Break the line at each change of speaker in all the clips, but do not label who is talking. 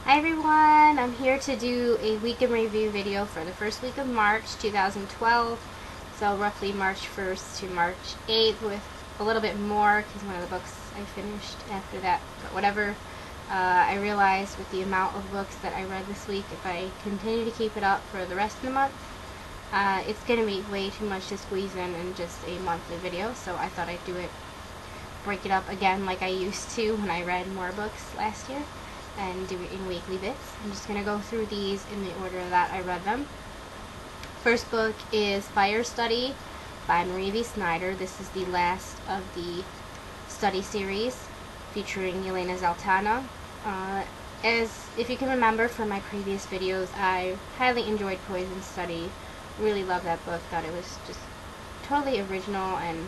Hi everyone, I'm here to do a week in review video for the first week of March 2012, so roughly March 1st to March 8th, with a little bit more because one of the books I finished after that, but whatever. I realized with the amount of books that I read this week, if I continue to keep it up for the rest of the month, it's going to be way too much to squeeze in just a monthly video, so I thought I'd break it up again like I used to when I read more books last year, and do it in weekly bits. I'm just going to go through these in the order that I read them. First book is Fire Study by Marie V. Snyder. This is the last of the study series featuring Yelena Zaltana. As if you can remember from my previous videos, I highly enjoyed Poison Study. Really loved that book. Thought it was just totally original and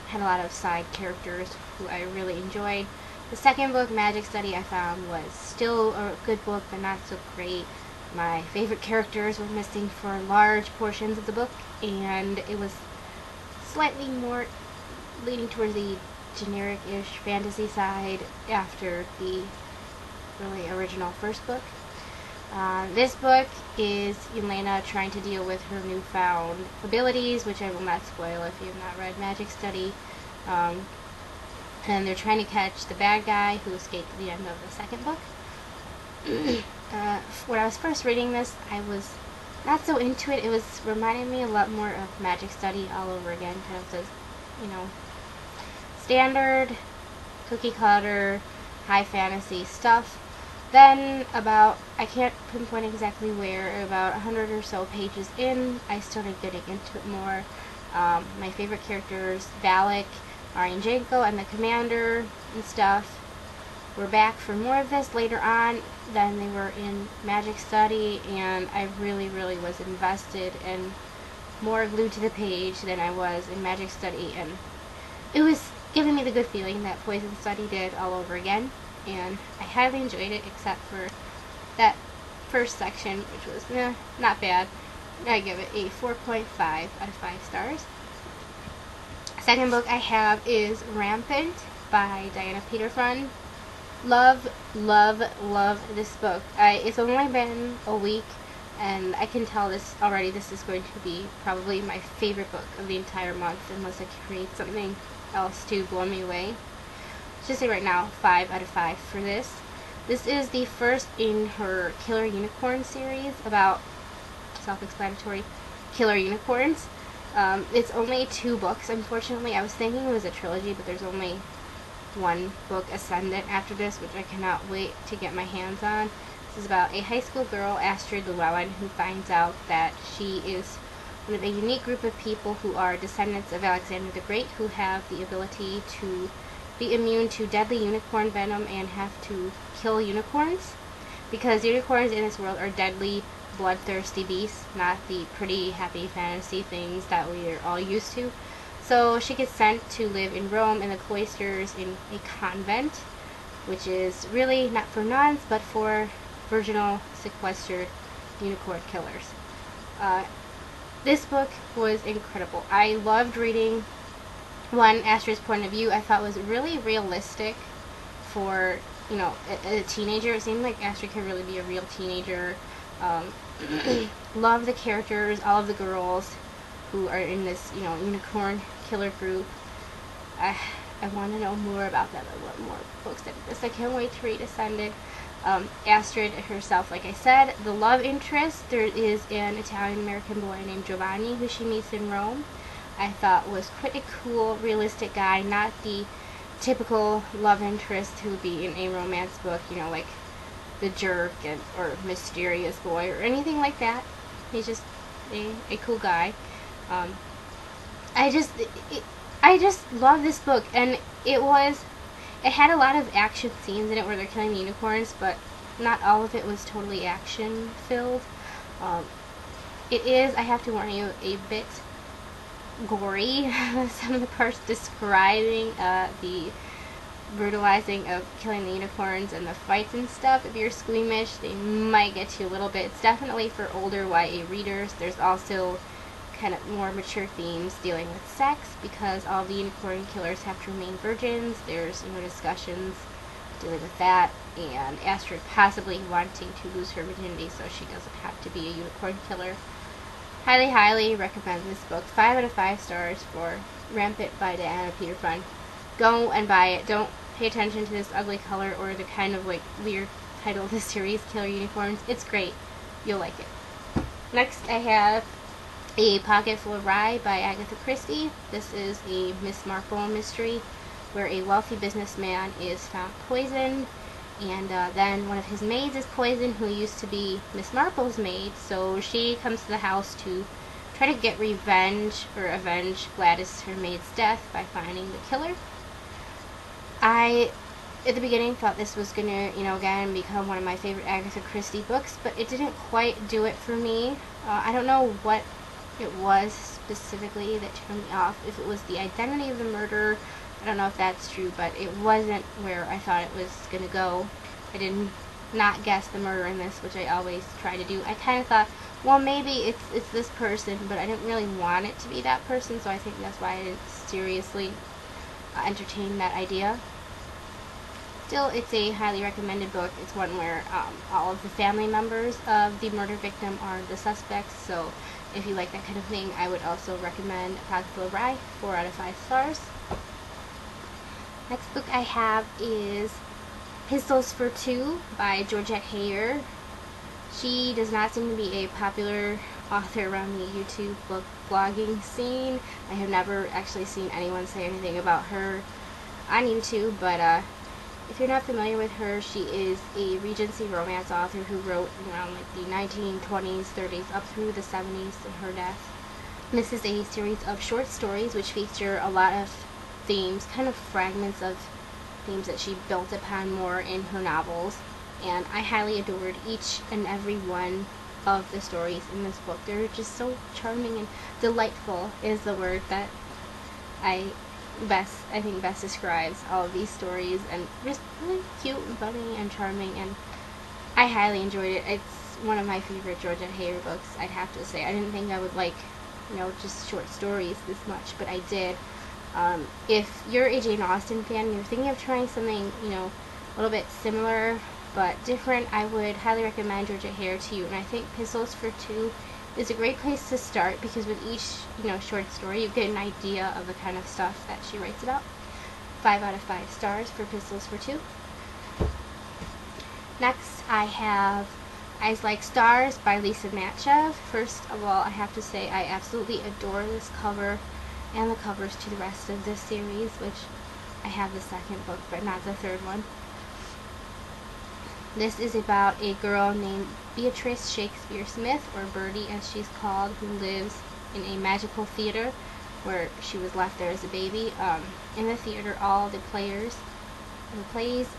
had a lot of side characters who I really enjoyed. The second book, Magic Study, I found was still a good book, but not so great. My favorite characters were missing for large portions of the book, and it was slightly more leaning towards the generic-ish fantasy side after the really original first book. This book is Yelena trying to deal with her newfound abilities, which I will not spoil if you have not read Magic Study. And they're trying to catch the bad guy who escaped at the end of the second book. When I was first reading this, I was not so into it. It was reminding me a lot more of Magic Study all over again, kind of the, standard cookie cutter high fantasy stuff. Then about, I can't pinpoint exactly where, about 100 or so pages in, I started getting into it more. My favorite characters, Valak, Marianjenko, and the commander and stuff, were back for more of this later on than they were in Magic Study, and I really was invested and more glued to the page than I was in Magic Study, and it was giving me the good feeling that Poison Study did all over again, and I highly enjoyed it except for that first section, which was not bad. I give it a 4.5 out of 5 stars. Second book I have is Rampant by Diana Peterfreund. Love this book. It's only been a week, and I can tell this already. This is going to be probably my favorite book of the entire month, unless I can create something else to blow me away. Let's just say right now, 5 out of 5 for this. This is the first in her Killer Unicorn series about self-explanatory killer unicorns. It's only 2 books, unfortunately. I was thinking it was a trilogy, but there's only one book, Ascendant, after this, which I cannot wait to get my hands on. This is about a high school girl, Astrid Llewellyn, who finds out that she is one of a unique group of people who are descendants of Alexander the Great, who have the ability to be immune to deadly unicorn venom and have to kill unicorns, because unicorns in this world are deadly, bloodthirsty beasts, not the pretty, happy fantasy things that we are all used to. So she gets sent to live in Rome in the cloisters in a convent, which is really not for nuns, but for virginal, sequestered unicorn killers. This book was incredible. I loved reading Astrid's point of view. I thought was really realistic for, a teenager. It seemed like Astrid could really be a real teenager. Love the characters, all of the girls who are in this, unicorn killer group. I want to know more about them. I want more books like this. I can't wait to read Ascended. Astrid herself, like I said, the love interest, there is an Italian-American boy named Giovanni who she meets in Rome. I thought was quite a cool, realistic guy, not the typical love interest who would be in a romance book, like the jerk or mysterious boy or anything like that. He's just a cool guy. I just love this book, and it had a lot of action scenes in it where they're killing the unicorns, but not all of it was totally action filled. It is, I have to warn you, a bit gory. Some of the parts describing the brutalizing of killing the unicorns and the fights and stuff. If you're squeamish, they might get you a little bit. It's definitely for older YA readers. There's also kind of more mature themes dealing with sex, because all the unicorn killers have to remain virgins. There's discussions dealing with that. and Astrid possibly wanting to lose her virginity so she doesn't have to be a unicorn killer. Highly, highly recommend this book. 5 out of 5 stars for Rampant by Diana Peterfreund. Go and buy it. Don't pay attention to this ugly color or the kind of like weird title of the series, Killer Unicorns. It's great. You'll like it. Next I have A Pocket Full of Rye by Agatha Christie. This is a Miss Marple mystery where a wealthy businessman is found poisoned, and then one of his maids is poisoned, who used to be Miss Marple's maid, so she comes to the house to try to get revenge or avenge Gladys, her maid's death, by finding the killer. I, at the beginning, thought this was gonna, again, become one of my favorite Agatha Christie books, but it didn't quite do it for me. I don't know what it was specifically that turned me off. If it was the identity of the murder, I don't know if that's true, but it wasn't where I thought it was gonna go. I did not guess the murder in this, which I always try to do. I kind of thought, well, maybe it's this person, but I didn't really want it to be that person, so I think that's why I didn't seriously entertain that idea. Still, it's a highly recommended book. It's one where all of the family members of the murder victim are the suspects, so if you like that kind of thing, I would also recommend A Pocket Full of Rye, 4 out of 5 stars. Next book I have is Pistols for Two by Georgette. She does not seem to be a popular author around the YouTube book blogging scene. I have never actually seen anyone say anything about her on YouTube, but if you're not familiar with her, she is a Regency romance author who wrote around like the 1920s, 30s, up through the 70s to her death. This is a series of short stories which feature a lot of themes, kind of fragments of themes that she built upon more in her novels, and I highly adored each and every one of the stories in this book. They're just so charming and delightful is the word that I think best describes all of these stories, and just really cute and funny and charming, and I highly enjoyed it. It's one of my favorite Georgette books, I'd have to say. I didn't think I would like, just short stories this much, but I did. If you're a Jane Austen fan and you're thinking of trying something, a little bit similar but different, I would highly recommend Georgette to you. And I think Pistols for Two is a great place to start, because with each, short story, you get an idea of the kind of stuff that she writes about. 5 out of 5 stars for Pistols for Two. Next, I have Eyes Like Stars by Lisa Mantchev. First of all, I have to say I absolutely adore this cover and the covers to the rest of this series, which I have the second book, but not the third one. This is about a girl named Beatrice Shakespeare Smith, or Birdie as she's called, who lives in a magical theater where she was left there as a baby. In the theater, all the plays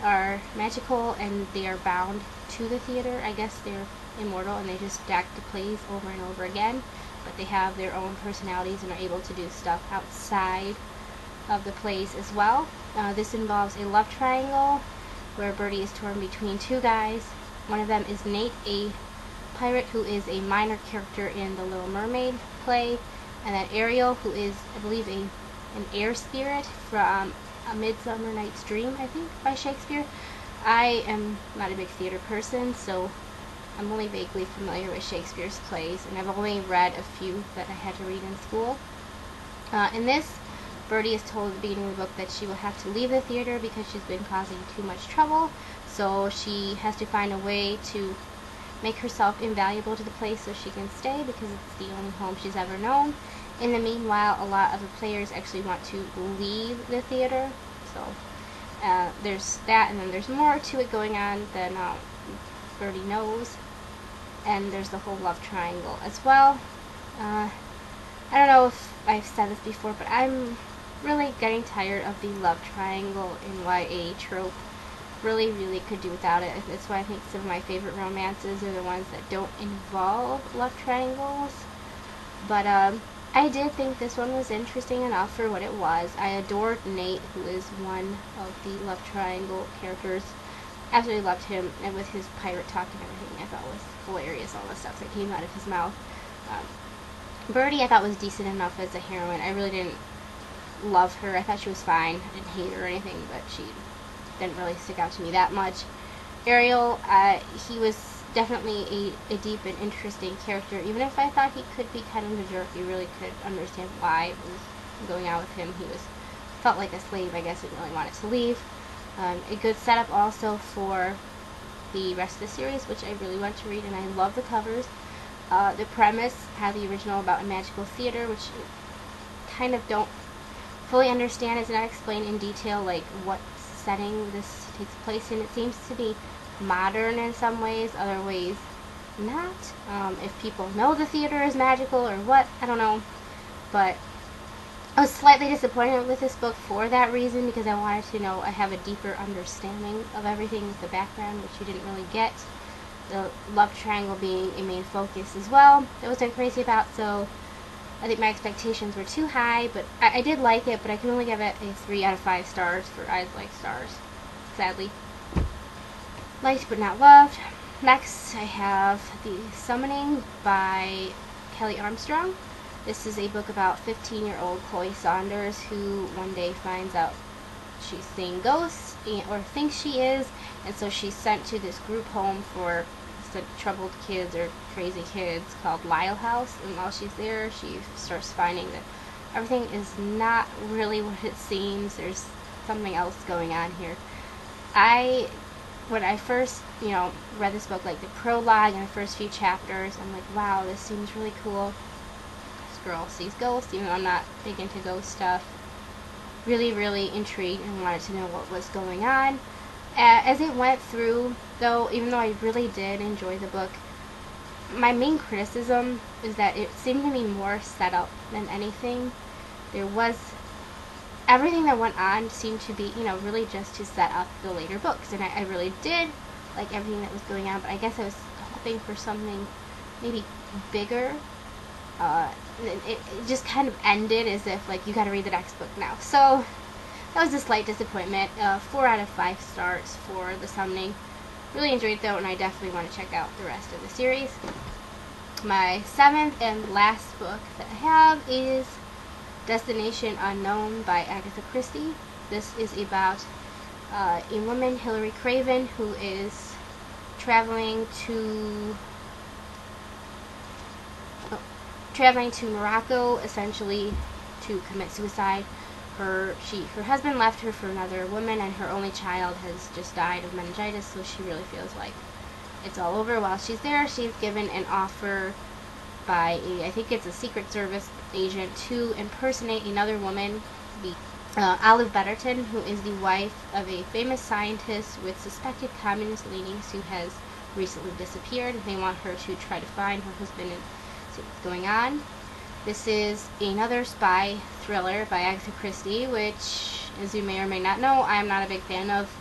are magical and they are bound to the theater. I guess they're immortal and they just stack the plays over and over again, but they have their own personalities and are able to do stuff outside of the plays as well. This involves a love triangle where Birdie is torn between two guys. One of them is Nate, a pirate who is a minor character in the Little Mermaid play, and then Ariel, who is, I believe, an air spirit from A Midsummer Night's Dream, I think, by Shakespeare. I am not a big theater person, so I'm only vaguely familiar with Shakespeare's plays, and I've only read a few that I had to read in school. In this, Birdie is told at the beginning of the book that she will have to leave the theater because she's been causing too much trouble, so she has to find a way to make herself invaluable to the place so she can stay, because it's the only home she's ever known. In the meanwhile, a lot of the players actually want to leave the theater, so there's that, and then there's more to it going on than Birdie knows, and there's the whole love triangle as well. I don't know if I've said this before, but I'm really getting tired of the love triangle in YA trope. Really could do without it. That's why I think some of my favorite romances are the ones that don't involve love triangles. But I did think this one was interesting enough for what it was. I adored Nate, who is one of the love triangle characters. Absolutely loved him, and with his pirate talk and everything, I thought was hilarious, all the stuff that came out of his mouth. Birdie I thought was decent enough as a heroine. I really didn't love her. I thought she was fine. I didn't hate her or anything, but she didn't really stick out to me that much. Ariel, he was definitely a deep and interesting character. Even if I thought he could be kind of a jerk, you really could understand why it was going out with him. He felt like a slave, I guess, and really wanted to leave. A good setup also for the rest of the series, which I really want to read, and I love the covers. The premise, how the original about a magical theater, which kind of don't fully understand, is not explained in detail, like what setting this takes place in. It seems to be modern in some ways, other ways not. If people know the theater is magical or what, I don't know. But I was slightly disappointed with this book for that reason, because I wanted to know, I have a deeper understanding of everything with the background, which you didn't really get. The love triangle being a main focus as well, that wasn't crazy about, so I think my expectations were too high, but I did like it, but I can only give it a 3 out of 5 stars for Eyes Like Stars, sadly. Liked but not loved. Next, I have The Summoning by Kelley Armstrong. This is a book about 15-year-old Chloe Saunders, who one day finds out she's seeing ghosts, or thinks she is, and so she's sent to this group home for troubled kids or crazy kids called Lyle House, and while she's there, she starts finding that everything is not really what it seems. There's something else going on here. When I first, read this book, like the prologue and the first few chapters, I'm like, wow, this seems really cool. This girl sees ghosts, even though I'm not big into ghost stuff. Really, really intrigued and wanted to know what was going on. As it went through, though, even though I really did enjoy the book, my main criticism is that it seemed to be more set up than anything. Everything that went on seemed to be, really just to set up the later books, and I really did like everything that was going on, but I guess I was hoping for something maybe bigger. It just kind of ended as if, like, you gotta read the next book now. So that was a slight disappointment. 4 out of 5 stars for The Summoning. Really enjoyed it, though, and I definitely want to check out the rest of the series. My 7th and last book that I have is Destination Unknown by Agatha Christie. This is about a woman, Hilary Craven, who is traveling to Morocco, essentially to commit suicide. Her husband left her for another woman, and her only child has just died of meningitis, so she really feels like it's all over. While she's there, she's given an offer by I think it's a Secret Service agent, to impersonate another woman, Olive Betterton, who is the wife of a famous scientist with suspected communist leanings who has recently disappeared. They want her to try to find her husband and see what's going on. This is another spy thriller by Agatha Christie, which, as you may or may not know, I am not a big fan of.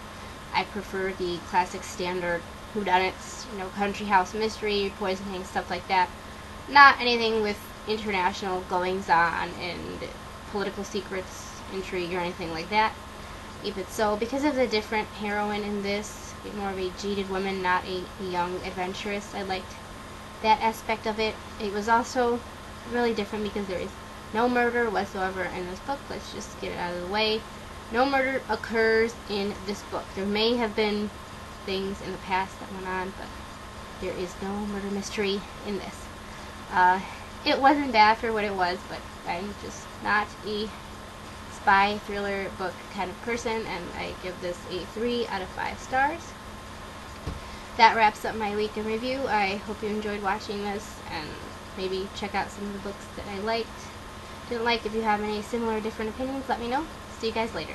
I prefer the classic standard whodunits, country house mystery, poisoning, stuff like that. Not anything with international goings-on and political secrets, intrigue, or anything like that. Even so, because of the different heroine in this, more of a jaded woman, not a young adventuress, I liked that aspect of it. It was also really different because there is no murder whatsoever in this book. Let's just get it out of the way. No murder occurs in this book. There may have been things in the past that went on, but there is no murder mystery in this. It wasn't bad for what it was, but I'm just not a spy thriller book kind of person, and I give this a 3 out of 5 stars. That wraps up my week in review. I hope you enjoyed watching this, and maybe check out some of the books that I liked, didn't like. If you have any similar different opinions, let me know. See you guys later.